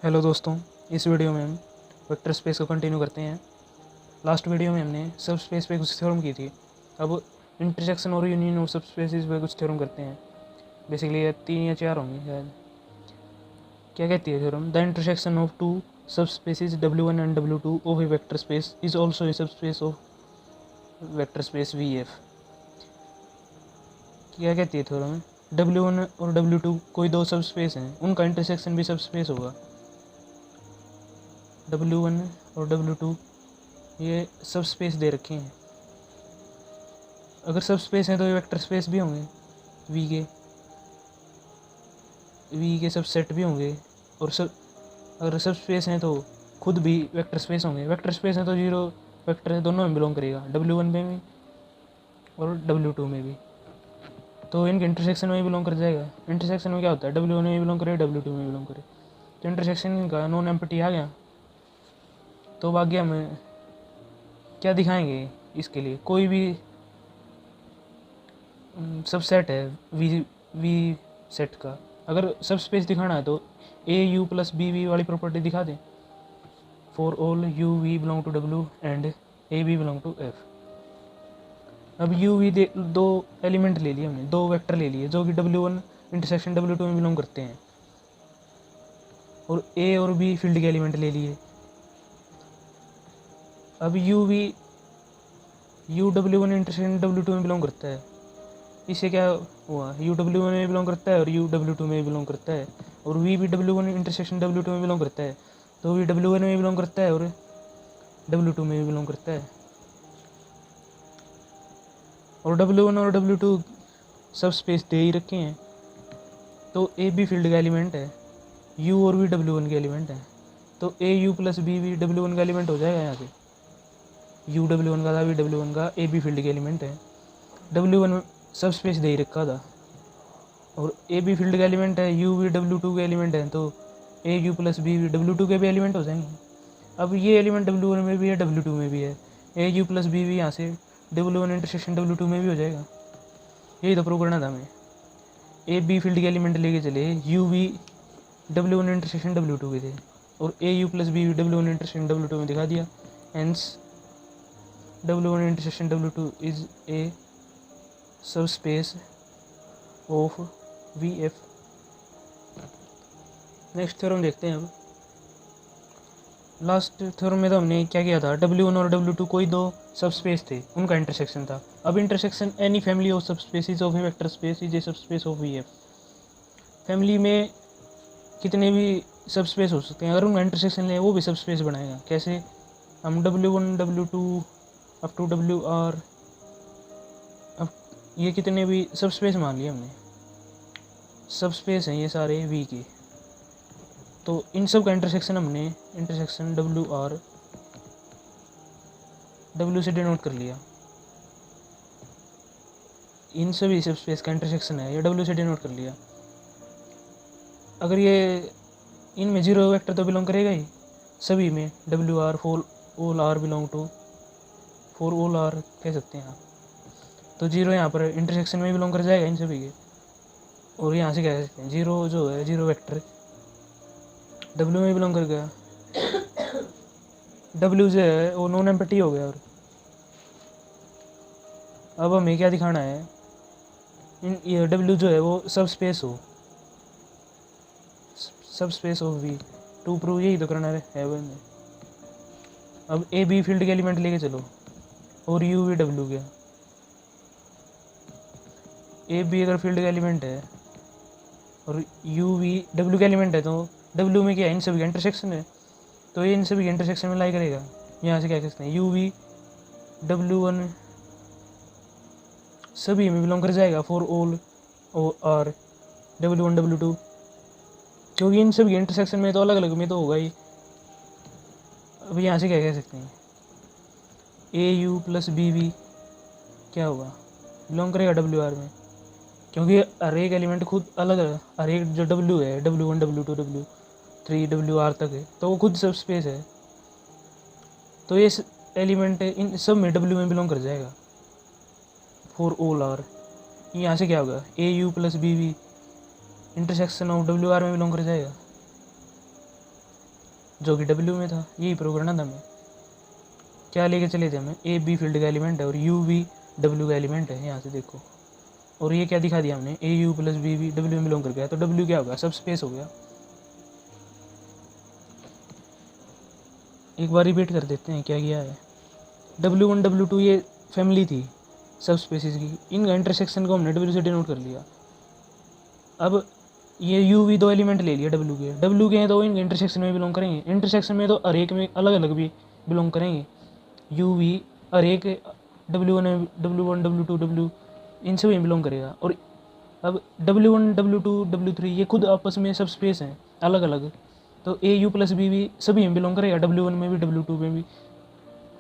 Hello दोस्तों, इस video में हम वेक्टर स्पेस को कंटिन्यू करते हैं। लास्ट वीडियो में हमने सब स्पेस पे कुछ थ्योरम की थी। अब इंटरसेक्शन और यूनियन ऑफ सब स्पेसिस पे कुछ थ्योरम करते हैं। बेसिकली ये 3 या 4 होंगे शायद। क्या कहती है theorem? The intersection of two subspaces W1 and W2 of a vector space is also a subspace of vector space VF। क्या कहती है थ्योरम? W1 और W2 कोई दो सब स्पेस हैं, उनका इंटरसेक्शन भी सब स्पेस होगा। W1 और W2 ये सब स्पेस दे रखे हैं। अगर सब स्पेस हैं तो ये वेक्टर स्पेस भी होंगे, वी के सब सेट भी होंगे। और सब अगर सब स्पेस हैं तो खुद भी वेक्टर स्पेस होंगे। वेक्टर स्पेस हैं तो जीरो वेक्टर दोनों में बिलोंग करेगा, W1 में भी और W2 में भी। तो इनके इंटरसेक्शन में बिलोंग कर जाएगा। इंटरसेक्शन में क्या होता है? W1 में बिलोंग करे, W2 में बिलोंग करे। तो इंटरसेक्शन इनका नॉन एम्प्टी आ गया। तो आगे हमें क्या दिखाएंगे? इसके लिए कोई भी सबसेट है वी सेट का, अगर सब स्पेस दिखाना है तो AU प्लस BV वाली प्रॉपर्टी दिखा दें। For all UV belong to W and AB belong to F। अब UV दो एलिमेंट ले लिए हमने, दो वेक्टर ले लिए जो कि W1 इंटरसेक्शन W2 में बिलोंग करते हैं, और A और B फील्ड के एलिमेंट ले लिए। अब UW1 इंटरसेक्शन W2 में बिलोंग करता है। इससे क्या हुआ? UW1 में बिलोंग करता है और UW2 में बिलोंग करता है, और V भी W1 इंटरसेक्शन W2 में बिलोंग करता है, तो V W1 में बिलोंग करता है और W2 में भी बिलोंग करता है। और W1 और W2 सब स्पेस दे ही रखे हैं, तो AB फील्ड का एलिमेंट है, U और V W1 के एलिमेंट है, तो AU प्लस BV W1 का एलिमेंट हो जाएगा। यहाँ से U W1 का था, V W1 का, AB फील्ड के एलिमेंट है। W1 सब स्पेस दे ही रखा था और AB फील्ड का एलिमेंट है, U V W2 के एलिमेंट है, तो AU प्लस BV W2 के भी एलिमेंट हो जाएंगे। अब ये एलिमेंट W1 में भी है, W2 में भी है, AU प्लस BV यहाँ से W1 इंटरसेक्शन W2 में भी हो जाएगा। यही तो प्रूव करना था हमें। AB फील्ड के एलिमेंट लेके चले, UV W1 इंटरसेक्शन W2 के थे, और AU plus BV W1 intersection W2 में दिखा दिया। Hence W1 intersection W2 is a subspace of VF। Next theorem देखते हैं। अब लास्ट थ्योरम में तो हमने क्या किया था? W1 और W2 कोई दो सब स्पेस थे, उनका इंटरसेक्शन था। अब intersection any family of subspaces of a vector space is a subspace of VF। Family में कितने भी सब स्पेस हो सकते हैं, अगर उनका इंटरसेक्शन ले वो भी सब स्पेस बनाएगा। कैसे? हम W1 W2 up to WR, अब ये कितने भी सब स्पेस मान लिए हमने, सब स्पेस हैं ये सारे V के। तो इन सब का इंटरसेक्शन हमने इंटरसेक्शन W से डिनोट कर लिया। इन सभी सब स्पेस का इंटरसेक्शन है, ये W से डिनोट कर लिया। अगर ये इनमें जीरो वेक्टर तो बिलोंग करेगा ही सभी में, WR for all R belong to, for all R कह सकते हैं आप। तो जीरो यहाँ पर इंटरसेक्शन में बिलोंग कर जाएगा इन सभी के। और यहाँ से कह सकते हैं जीरो जो है, जीरो वेक्टर W में बिलोंग कर गया। W जो है वो नॉन एम्प्टी हो गया। और अब हमें क्या दिखाना है? ये W जो है वो सब स्पेस हो, subspace of V। To prove यही तो करना है वो में। अब AB फील्ड के एलिमेंट लेके चलो और UV W गया। AB अगर फील्ड का एलिमेंट है और UV W का एलिमेंट है, तो W में क्या है? इन सभी का इंटरसेक्शन है, तो ये इन सभी के इंटरसेक्शन में लाई करेगा। यहाँ से क्या कह सकते हैं? UV W1 सभी में बिलोंग कर जाएगा, for all R W1 W2, क्योंकि इन सभी के इंटरसेक्शन में तो अलग अलग में तो होगा ही। अब यहाँ से क्या कह सकते हैं? AU प्लस BV क्या होगा? बिलोंग करेगा WR में, क्योंकि हर एक एलिमेंट खुद अलग है। हर एक जो W है, W1 W2 W3 WR तक है, तो वो खुद सब स्पेस है। तो ये एलिमेंट इन सब में W में बिलोंग कर जाएगा, फॉर ऑल R। यहाँ से क्या होगा? AU plus BV intersection of WR में बिलोंग कर जाएगा। जो कि W में था। यही प्रूव करना था हमें। क्या लेके चले थे हमें, ए बी फील्ड का एलिमेंट है और यू भी W का एलिमेंट है, यहाँ से देखो। और ये क्या दिखा दिया हमने, ए यू प्लस बी भी W में बिलोंग कर गया, तो W क्या होगा, सब स्पेस हो गया। एक बार रिपीट कर देते हैं क्या किया है। W1 W2 ये फैमिली थी सब स्पेसिस की, इनका इंटरसेक्शन को हमने W से डिनोट कर लिया। अब ये यू भी दो एलिमेंट ले लिया W के हैं, तो इनके इंटरसेक्शन में बिलोंग करेंगे। इंटरसेक्शन में तो हर एक में अलग अलग भी बिलोंग करेंगे। यू भी हर एक W1 W2 W इन सभी में बिलोंग करेगा। और अब W1 W2 W3 ये खुद आपस में सब स्पेस हैं अलग अलग, तो ए यू प्लस बी भी सभी में बिलोंग करेगा, W1 में भी W2 में भी,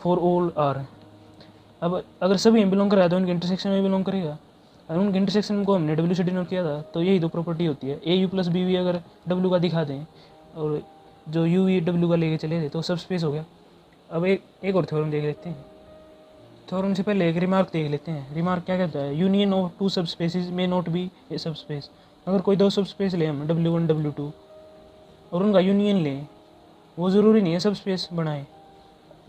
फॉर ऑल आर। अब अगर सभी में बिलोंग कर रहा है तो उनके इंटरसेक्शन में बिलोंग करेगा। और उनके इंटरसेक्शन को हमने W से डिनोट किया था, तो यही तो प्रॉपर्टी होती है। ए यू प्लस बी भी अगर W का दिखा दें और जो यू भी W का लेके चले थे तो सब स्पेस हो गया। अब एक और थ्योरम देख लेते हैं। थ्योरम से पहले एक रिमार्क देख लेते हैं। रिमार्क क्या कहता है, यूनियन ऑफ टू सब स्पेसिस में नॉट बी ए सब स्पेस। अगर कोई दो सब स्पेस लें हम W1 W2 और उनका यूनियन लें, वो ज़रूरी नहीं है सब स्पेस बनाए।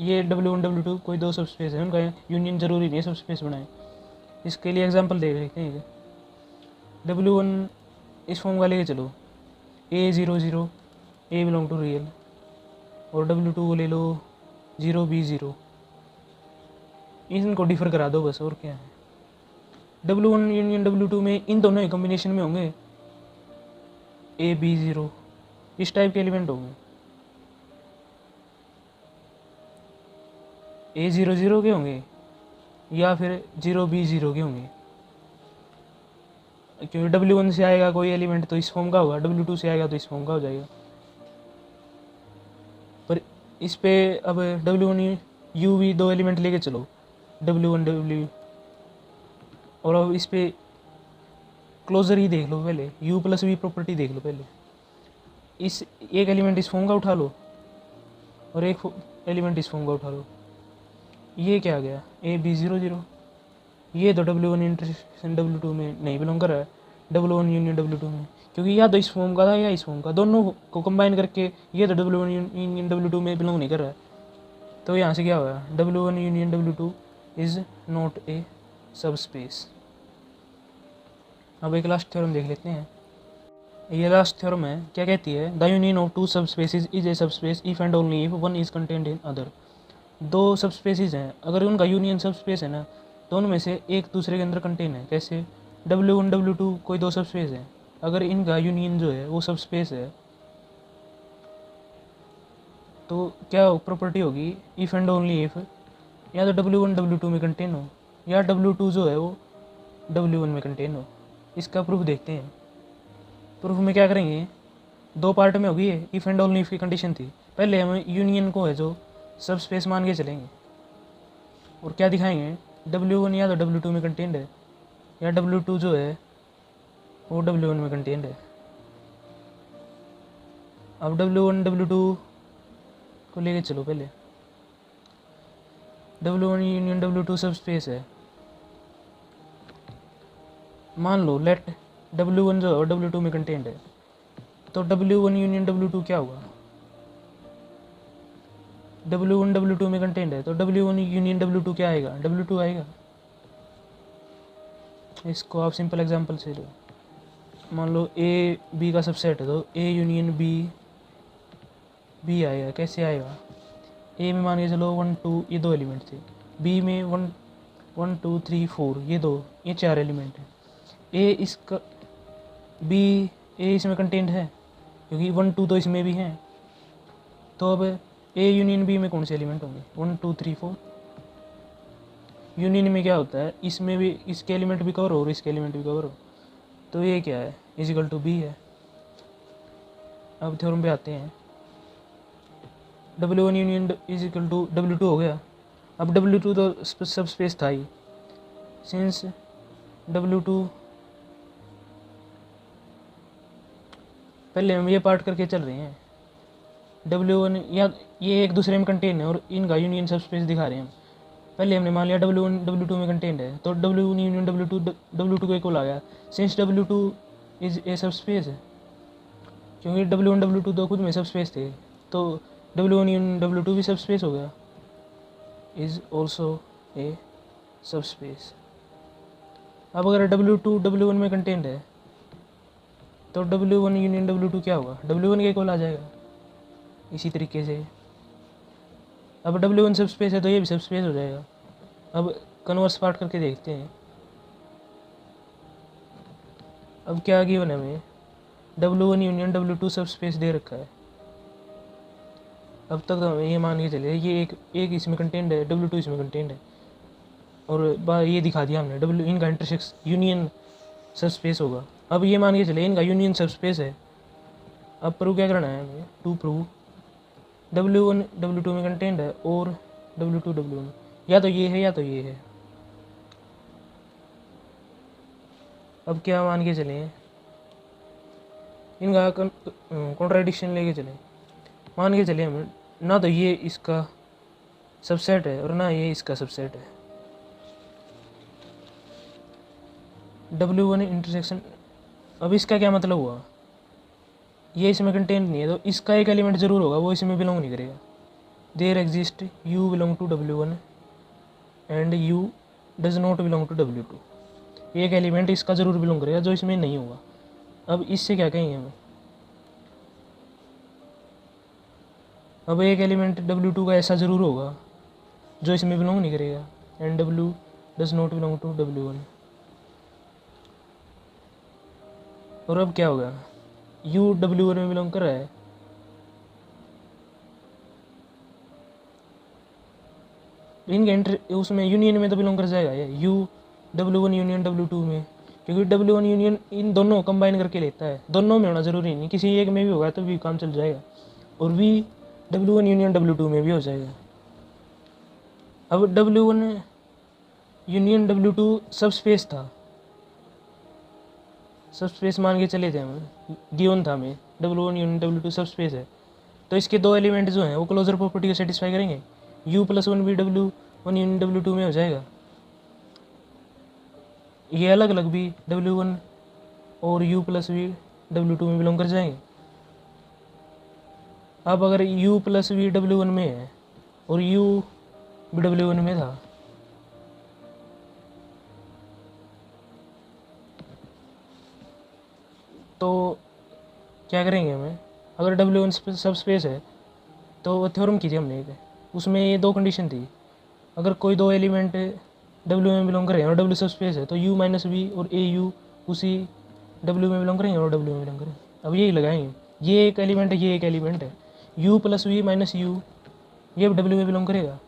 ये W1 W2 कोई दो सब स्पेस है, उनका यूनियन ज़रूरी नहीं है सब स्पेस बनाए। इसके लिए एग्जांपल देख लेते हैं। W1 इस फॉर्म का लेके चलो, A00 A belong to real, और W2 को ले लो 0B0। इनको डिफर करा दो बस, और क्या है। W1 यूनियन W2 में इन दोनों कॉम्बिनेशन में होंगे AB0, इस टाइप के एलिमेंट होंगे। A00 के होंगे या फिर 0B0 के होंगे, क्योंकि W1 से आएगा कोई एलिमेंट तो इस फॉर्म का होगा, W2 से आएगा तो इस फॉर्म का हो जाएगा। पर इस पे अब W1 U भी दो एलिमेंट लेके चलो, W1 W, और अब इस पे क्लोजर ही देख लो पहले, U प्लस V प्रॉपर्टी देख लो पहले। इस एक एलिमेंट इस फॉर्म का उठा लो और एक एलिमेंट इस फॉर्म का उठा लो, ये क्या आ गया AB00। ये तो W1 इंटरसेक्शन W2 में नहीं बिलोंग कर रहा है, W1 यूनियन W2 में, क्योंकि या तो इस फॉर्म का था या इस फॉर्म का, दोनों को कंबाइन करके ये तो W1 यूनियन W2 में बिलोंग नहीं कर रहा है। तो यहाँ से क्या होगा, W1 union W2 is not a सब स्पेस। अब एक लास्ट थ्योरम देख लेते हैं। ये लास्ट थ्योरम है, क्या कहती है, द यूनियन ऑफ टू सब स्पेसिस इज ए सब space if and only if one is content in other. दो सब स्पेसिस हैं, अगर उनका यूनियन सब स्पेस है ना, तो उनमें से एक दूसरे के अंदर कंटेन है। कैसे, W1 W2 कोई दो सब स्पेस है, अगर इनका यूनियन जो है वो सब स्पेस है, तो क्या प्रॉपर्टी होगी, इफ़ एंड ओनली इफ़ या तो W1 W2 में कंटेन हो या W2 जो है वो W1 में कंटेन हो। इसका प्रूफ देखते हैं। प्रूफ में क्या करेंगे, दो पार्ट में होगी ये, इफ़ एंड ओनली इफ़ की कंडीशन थी। पहले हम यूनियन को है जो सब स्पेस मान के चलेंगे और क्या दिखाएंगे, W1 या तो W2 में कंटेंट है या W2 जो है वो W1 में कंटेंट है। अब W1 W2 को लेके चलो पहले, W1 यूनियन W2 सब स्पेस है, मान लो लेट W1 जो है W2 में कंटेंट है, तो W1 यूनियन W2 क्या होगा, W1 W2 में कंटेंट है तो W1 यूनियन W2 क्या आएगा, W2 आएगा। इसको आप सिंपल एग्जांपल से लो, मान लो A B का सबसेट है, तो A यूनियन B आएगा। कैसे आएगा, A में मान के चलो 1 2 ये दो एलिमेंट थे, B में 1 2 3 4 ये चार एलिमेंट हैं। A इसमें कंटेंट है क्योंकि 1 2 तो इसमें भी हैं, तो अब A यूनियन B में कौन से एलिमेंट होंगे, 1 2 3 4। यूनियन में क्या होता है, इसमें भी इसके एलिमेंट भी कवर हो और इसके एलिमेंट भी कवर हो, तो ये क्या है, इजिकल टू B है। अब थ्योरम पे आते हैं, W1 union is equal to W2 हो गया। अब W2 तो सब स्पेस था ही, सिंस W2 पहले हम ये पार्ट करके चल रहे हैं, W1 या ये एक दूसरे में कंटेन है और इनका यूनियन सब स्पेस दिखा रहे हैं हम। पहले हमने मान लिया W1 W2 में कंटेंट है, तो W1 यूनियन W2 को इक्वल आ गया, सिंस W2 इज ए सब स्पेस है, क्योंकि W1 W2 तो खुद में सब स्पेस थे, तो W1 यूनियन W2 भी सब स्पेस हो गया, इज़ ऑल्सो ए सब स्पेस। अब अगर W2 W1 में कंटेंट है तो W1 यूनियन W2 क्या होगा, W1 के इक्वल आ जाएगा। इसी तरीके से अब W1 सब स्पेस है तो ये भी सब स्पेस हो जाएगा। अब कन्वर्स पार्ट करके देखते हैं। अब क्या गिवन है हमें, W1 यूनियन W2 सब स्पेस दे रखा है। अब तक तो हमें ये मान के चले ये एक इसमें कंटेंट है, W2 इसमें कंटेंट है, और ये दिखा दिया हमने W इनका इंटरसेक्स यूनियन सब स्पेस होगा। अब ये मान के चले इनका यूनियन सब स्पेस है। अब प्रूव क्या करना है हमें, टू प्रूव W1 W2 में कंटेंट है और W2 W1, या तो ये है या तो ये है। अब क्या मान के चले इनका कॉन्ट्राडिक्शन लेके चले, मान के चले हम ना तो ये इसका सबसेट है और ना ये इसका सबसेट है। W1 इंटरसेक्शन, अब इसका क्या मतलब हुआ, ये इसमें कंटेंट नहीं है तो इसका एक एलिमेंट ज़रूर होगा, वो इसमें बिलोंग नहीं करेगा। There exist U belong to W1 and U does not belong to W2, एक एलिमेंट इसका ज़रूर बिलोंग करेगा जो इसमें नहीं होगा। अब इससे क्या कहेंगे हम, अब एक एलिमेंट W2 का ऐसा ज़रूर होगा जो इसमें बिलोंग नहीं करेगा, and W does not belong to W1। और अब क्या होगा, U W1 में बिलोंग कर रहा है, इनके उसमें यूनियन में तो बिलोंग कर जाएगा ये U W1 यूनियन W2 में, क्योंकि W1 यूनियन इन दोनों को कंबाइन करके लेता है। दोनों में होना ज़रूरी नहीं, किसी एक में भी होगा तो भी काम चल जाएगा, और V W1 यूनियन W2 में भी हो जाएगा। अब W1 यूनियन W2 सब स्पेस था, सब स्पेस मान के चले थे हम, गिवन था हमें W1 यूनियन W2 सब स्पेस है, तो इसके दो एलिमेंट जो हैं वो क्लोजर प्रॉपर्टी को सेटिस्फाई करेंगे, U+1 भी W1 यूनियन W2 में हो जाएगा। ये अलग अलग भी W1 और U+V W2 में बिलोंग कर जाएंगे। अब अगर U+V W1 में है और U भी W1 में था, तो क्या करेंगे हमें, अगर W1 सब स्पेस है तो थ्योरम कीजिए हमने एक, उसमें ये दो कंडीशन थी, अगर कोई दो एलिमेंट W में बिलोंग करें और W सब स्पेस है तो U-V और AU उसी W में बिलोंग करेंगे और W में बिलोंग करेंगे। अब यही लगाएंगे, ये एक एलिमेंट है, ये एक एलिमेंट है, U+V - U ये W में बिलोंग करेगा,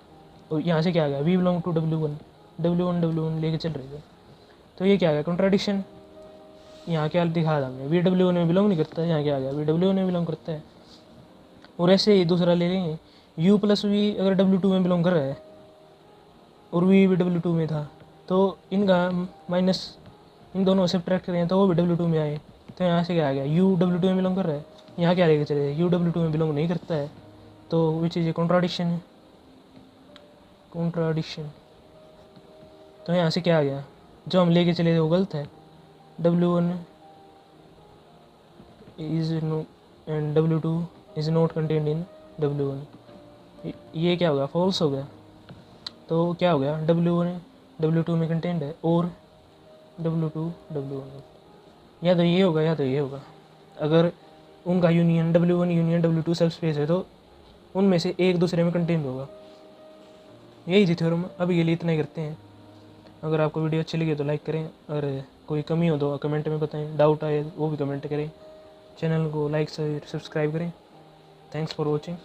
और यहाँ से क्या आ गया, V belong to W1 W1 लेके चल रहे थे, तो ये क्या आ गया कॉन्ट्राडिक्शन। यहाँ क्या दिखा था हमने, V W1 में बिलोंग नहीं करता है, यहाँ क्या आ गया V W1 में बिलोंग करता है। और ऐसे ही दूसरा ले लेंगे, U+V अगर W2 में बिलोंग कर रहा है और V भी W2 में था, तो इनका माइनस इन दोनों से सब्ट्रैक्ट करें तो वो भी W2 में आए, तो यहाँ से क्या आ गया U W2 में बिलोंग कर रहा है, यहाँ क्या लेके चले U W2 में बिलोंग नहीं करता है, तो विच इज़ ए कॉन्ट्राडिक्शन है, कॉन्ट्राडिक्शन। तो यहाँ से क्या आ गया, जो हम लेके चले थे वो गलत है, W1 is no and W2 is not contained in W1, ये क्या हो गया, फॉल्स हो गया। तो क्या हो गया, W1 W2 में कंटेंट है और W2 W1, या तो ये होगा या तो ये होगा। अगर उनका यूनियन W1 यूनियन W2 सब स्पेस है तो उनमें से एक दूसरे में कंटेंट होगा। यही थी थ्योरम, अभी के लिए इतना ही करते हैं। अगर आपको वीडियो अच्छी लगी तो लाइक करें, और कोई कमी हो तो कमेंट में बताएं, डाउट आए वो भी कमेंट करें, चैनल को लाइक सब्सक्राइब करें। Thanks for watching.